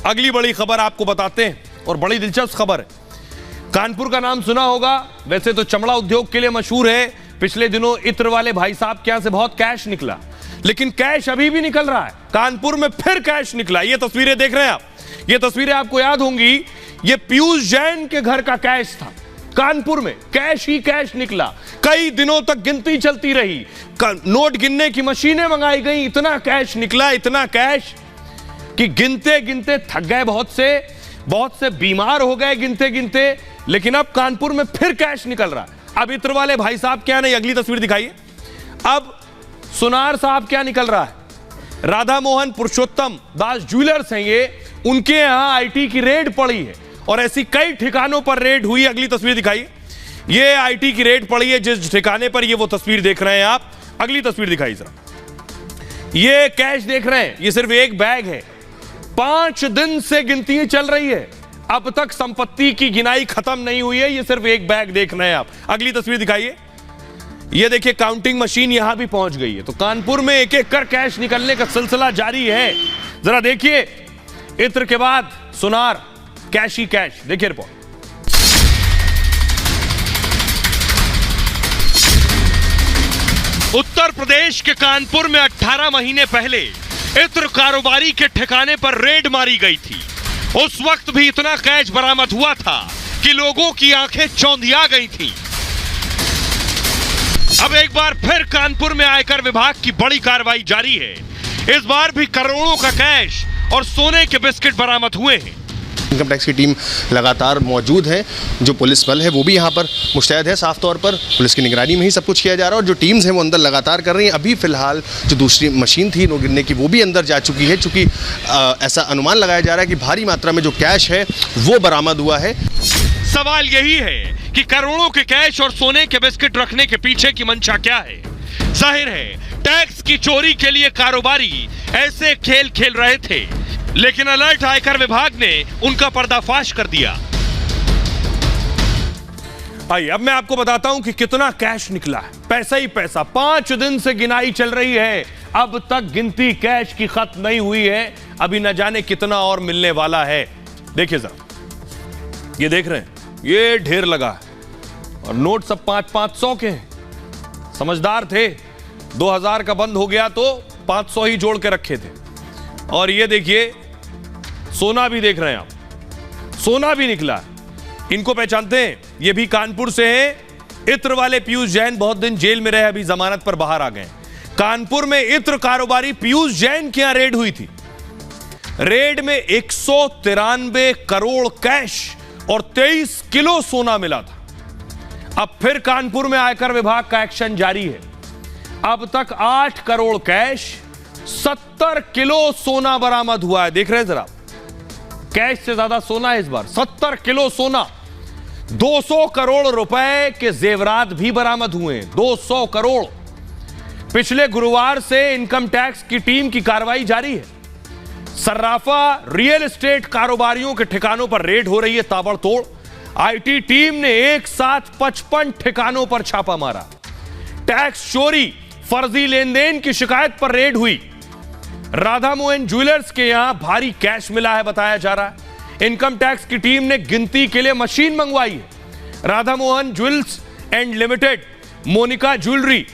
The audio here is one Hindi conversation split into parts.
अगली बड़ी खबर आपको बताते हैं और बड़ी दिलचस्प खबर है। कानपुर का नाम सुना होगा, वैसे तो चमड़ा उद्योग के लिए मशहूर है। पिछले दिनों इत्र वाले भाई साहब के यहां से बहुत कैश निकला, लेकिन कैश अभी भी निकल रहा है। कानपुर में फिर कैश निकला। ये तस्वीरें देख रहे हैं आप, ये तस्वीरें आपको याद होंगी। ये पीयूष जैन के घर का कैश था। कानपुर में कैश ही कैश निकला। कई दिनों तक गिनती चलती रही, नोट गिनने की मशीनें मंगाई गई, इतना कैश निकला, इतना कैश कि गिनते गिनते थक गए। बहुत से बीमार हो गए गिनते गिनते। लेकिन अब कानपुर में फिर कैश निकल रहा है। अब इत्र वाले भाई साहब क्या नहीं, अगली तस्वीर दिखाइए। अब सुनार साहब क्या निकल रहा है। राधा मोहन पुरुषोत्तम दास ज्वेलर्स हैं ये, उनके यहां आईटी की रेड पड़ी है और ऐसी कई ठिकानों पर रेड हुई। अगली तस्वीर दिखाइए। ये आईटी की रेड पड़ी है जिस ठिकाने पर, ये वो तस्वीर देख रहे हैं आप। अगली तस्वीर दिखाइए जरा। ये कैश देख रहे हैं, ये सिर्फ एक बैग है। 5 दिन से गिनती चल रही है, अब तक संपत्ति की गिनाई खत्म नहीं हुई है। ये सिर्फ एक बैग देख रहे हैं आप। अगली तस्वीर दिखाइए। ये देखिए काउंटिंग मशीन यहां भी पहुंच गई है। तो कानपुर में एक एक कर कैश निकलने का सिलसिला जारी है। जरा देखिए, इत्र के बाद सुनार, कैश ही कैश। देखिए रिपोर्ट। उत्तर प्रदेश के कानपुर में 18 महीने पहले इत्र कारोबारी के ठिकाने पर रेड मारी गई थी। उस वक्त भी इतना कैश बरामद हुआ था कि लोगों की आंखें चौंधिया गई थीं। अब एक बार फिर कानपुर में आयकर विभाग की बड़ी कार्रवाई जारी है। इस बार भी करोड़ों का कैश और सोने के बिस्किट बरामद हुए हैं। इनकम टैक्स की टीम लगातार मौजूद है, जो पुलिस बल है वो भी यहाँ पर मुस्तैद है। साफ तौर पर पुलिस की निगरानी में ही सब कुछ किया जा रहा है और जो टीम्स हैं वो अंदर लगातार कर रही हैं। अभी फिलहाल जो दूसरी मशीन थी नोट गिनने की वो भी अंदर जा चुकी है, चूँकि ऐसा अनुमान लगाया जा रहा है कि भारी मात्रा में जो कैश है वो बरामद हुआ है। सवाल यही है कि करोड़ों के कैश और सोने के बिस्किट रखने के पीछे की मंशा क्या है। जाहिर है टैक्स की चोरी के लिए कारोबारी ऐसे खेल खेल रहे थे, लेकिन अलर्ट आयकर विभाग ने उनका पर्दाफाश कर दिया। आइए अब मैं आपको बताता हूं कि कितना कैश निकला है। पैसा ही पैसा। 5 दिन से गिनाई चल रही है, अब तक गिनती कैश की खत्म नहीं हुई है। अभी न जाने कितना और मिलने वाला है। देखिए जरा, ये देख रहे हैं, ये ढेर लगा है और नोट सब 500 के हैं। समझदार थे, 2000 का बंद हो गया तो 500 ही जोड़ के रखे थे। और ये देखिए सोना भी देख रहे हैं आप, सोना भी निकला। इनको पहचानते हैं, ये भी कानपुर से हैं। इत्र वाले पीयूष जैन बहुत दिन जेल में रहे, अभी जमानत पर बाहर आ गए। कानपुर में इत्र कारोबारी पीयूष जैन के यहां रेड हुई थी। रेड में 193 करोड़ कैश और 23 किलो सोना मिला था। अब फिर कानपुर में आयकर विभाग का एक्शन जारी है। अब तक 8 करोड़ कैश, 70 किलो सोना बरामद हुआ है। देख रहे हैं जरा, कैश से ज्यादा सोना है इस बार। 70 किलो सोना, 200 करोड़ रुपए के जेवरात भी बरामद हुए। 200 करोड़। पिछले गुरुवार से इनकम टैक्स की टीम की कार्रवाई जारी है। सर्राफा रियल एस्टेट कारोबारियों के ठिकानों पर रेड हो रही है ताबड़तोड़। आईटी टीम ने एक साथ 55 ठिकानों पर छापा मारा। टैक्स चोरी, फर्जी लेन देन की शिकायत पर रेड हुई। राधा मोहन ज्वेलर्स के यहां भारी कैश मिला है बताया जा रहा है। इनकम टैक्स की टीम ने गिनती के लिए मशीन मंगवाई है। Radha Mohan jewels and limited, Monica jewellery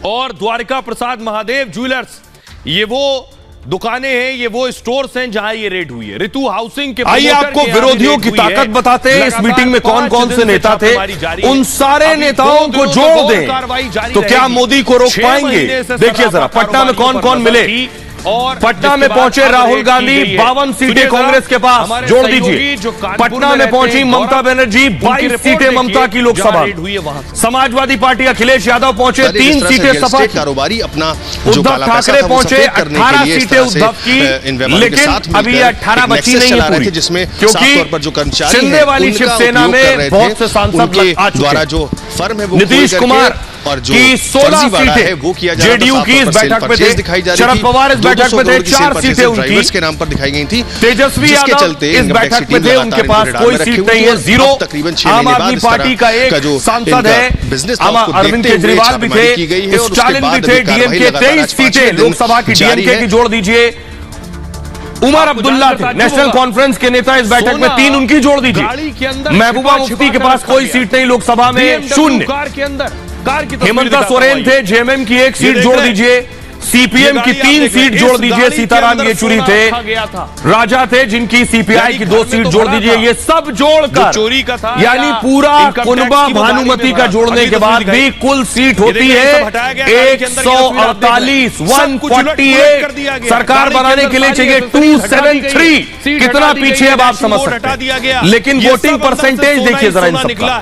और द्वारिका प्रसाद महादेव ज्वेलर्स, ये वो दुकानें हैं, ये वो स्टोर्स हैं जहां ये रेड हुई है। ऋतु हाउसिंग के आइए आपको विरोधियों की ताकत बताते हैं। इस मीटिंग में कौन कौन से नेता थे, उन सारे नेताओं को जोड़ दें तो क्या मोदी को रोक पाएंगे। देखिए जरा, पटना में कौन कौन मिले। और पटना में पहुंचे राहुल गांधी, 52 सीटें कांग्रेस के पास, जोड़ दीजिए। पटना में पहुंची ममता बनर्जी, 22 सीटें ममता की लोकसभा। समाजवादी पार्टी अखिलेश यादव पहुंचे, 3 सीटें सपा कारोबारी अपना। उद्धव ठाकरे पहुंचे, 18 सीटें उद्धव की, लेकिन अभी 18 बची नहीं है पूरी, जिसमें क्योंकि शिंदे वाली शिवसेना में बहुत से सांसद द्वारा जो फर्म है वो नीतीश कुमार और जो 16 सीटें वो किया जा रहा था। जेडीयू की इस बैठक में थे, शरद पवार इस बैठक में थे, 4 सीटें उनकी के नाम पर दिखाई गई थी। तेजस्वी यादव इस बैठक में थे, उनके पास कोई सीट नहीं है, 0। आम आदमी पार्टी का एक सांसद है, अरविंद केजरीवाल भी थे, स्टालिन भी थे। डीएमके 23 सीटें लोकसभा की, डीएमके की जोड़ दीजिए उमर अब्दुल्ला थे, नेशनल कॉन्फ्रेंस के नेता, इस बैठक में 3 उनकी जोड़ दीजिए। महबूबा मुफ्ती के पास कोई सीट नहीं लोकसभा में, 0। कार के अंदर हेमंता सोरेन थे, जेएमएम की 1 सीट जोड़ दीजिए, सीपीएम की 3 सीट जोड़ दीजिए, सीताराम येचुरी थे, राजा थे जिनकी सीपीआई की 2 सीट जोड़ दीजिए। ये सब जोड़कर चोरी का था, यानी पूरा कुनबा भानुमति का जोड़ने के बाद भी कुल सीट होती है 148, 148। सरकार बनाने के लिए चाहिए 273। कितना पीछे अब आप समझ सकते हैं। लेकिन वोटिंग परसेंटेज देखिए जरा इन सबका।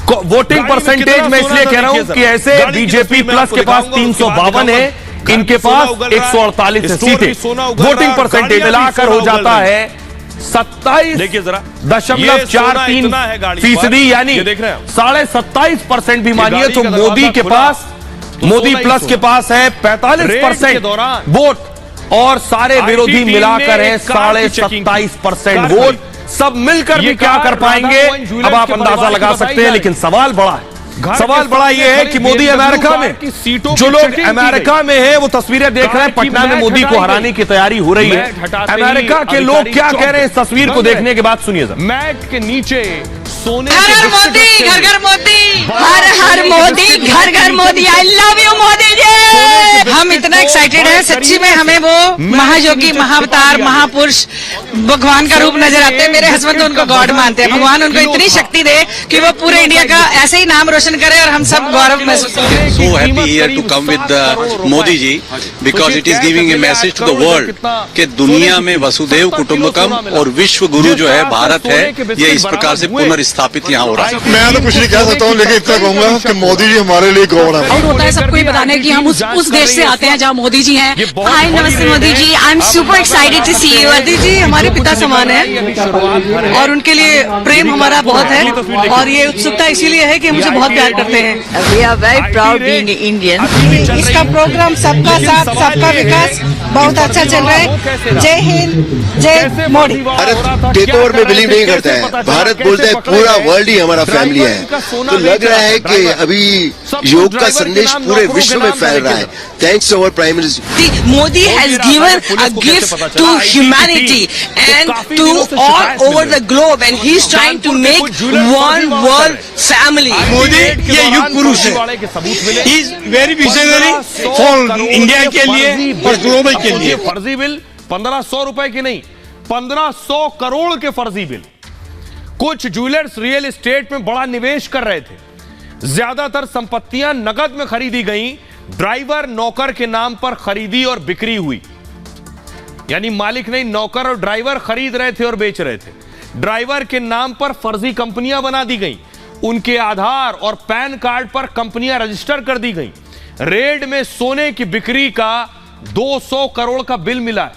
वोटिंग परसेंटेज मैं इसलिए कह रहा हूं कि ऐसे बीजेपी प्लस के पास 352 है, इनके पास 148 सीटें। वोटिंग परसेंटेज मिलाकर हो जाता है 27.43%, यानी 27.5% भी मानिए तो मोदी के पास, मोदी प्लस के पास है 45% वोट, और सारे विरोधी मिलाकर है 27.5% वोट। सब मिलकर भी क्या कर पाएंगे अब आप अंदाजा लगा सकते हैं। लेकिन सवाल बड़ा है, सवाल बड़ा यह है कि मोदी अमेरिका में, जो लोग अमेरिका में हैं वो तस्वीरें देख रहे हैं, पटना में मोदी को हराने की तैयारी हो रही है। अमेरिका के लोग क्या कह रहे हैं इस तस्वीर को देखने के बाद सुनिए जरा। मैट के नीचे सोने, हर हर मोदी, घर घर मोदी, हर हर मोदी, घर घर Modi. I love you Modi ji. हम इतना एक्साइटेड हैं, सच्ची में हमें वो महायोगी, महाअवतार, महापुरुष, भगवान का रूप नजर आते हैं। मेरे हस्बैंड उनको गॉड मानते हैं। भगवान उनको इतनी शक्ति दे कि वो पूरे इंडिया का ऐसे ही नाम रोशन करे और हम सब गौरव महसूस करें। So happy here to come with Modi ji, because it is giving a message to the world कि दुनिया में वसुधैव कुटुंबकम और विश्व गुरु जो है भारत है, ये इस प्रकार से पुनर्स्थापित यहाँ हो रहा है। मैं तो कुछ नहीं कह सकता हूँ, लेकिन इतना कहूंगा कि मोदी जी हमारे लिए गॉड है। और होता है सबको ही बताने कि हम उस देश से आते हैं जहाँ मोदी जी हैं। हाय नमस्ते Modi ji, I am super excited to see you. Modi ji हमारे पिता समान है और उनके लिए प्रेम हमारा बहुत है, और ये उत्सुकता इसीलिए है कि मुझे बहुत प्यार करते हैं। We are very proud being Indian. इसका प्रोग्राम सबका साथ सबका विकास बहुत अच्छा चल रहा है। जय हिंद, जय मोदी। भारत टेक ओवर में बिलीव नहीं करता है। भारत बोलता है पूरा वर्ल्ड ही हमारा फैमिली है। तो लग रहा है कि अभी योग का संदेश पूरे विश्व में फैल रहा है, thanks to our prime minister. Modi has given a gift to humanity and to all over the globe, and he's trying to make one world family. Modi ये युग पुरुष है, is very visionary for India के लिए और ग्लोबल के लिए। फर्जी बिल 1500 रुपए के नहीं, 1500 करोड़ के फर्जी बिल। कुछ ज्वेलर्स रियल एस्टेट में बड़ा निवेश कर रहे थे, ज्यादातर संपत्तियां नकद में खरीदी गई, ड्राइवर नौकर के नाम पर खरीदी और बिक्री हुई। यानी मालिक नहीं, नौकर और ड्राइवर खरीद रहे थे और बेच रहे थे। ड्राइवर के नाम पर फर्जी कंपनियां बना दी गई, उनके आधार और पैन कार्ड पर कंपनियां रजिस्टर कर दी गई। रेड में सोने की बिक्री का 200 करोड़ का बिल मिला है।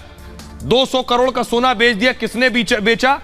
200 करोड़ का सोना बेच दिया। किसने बेचा?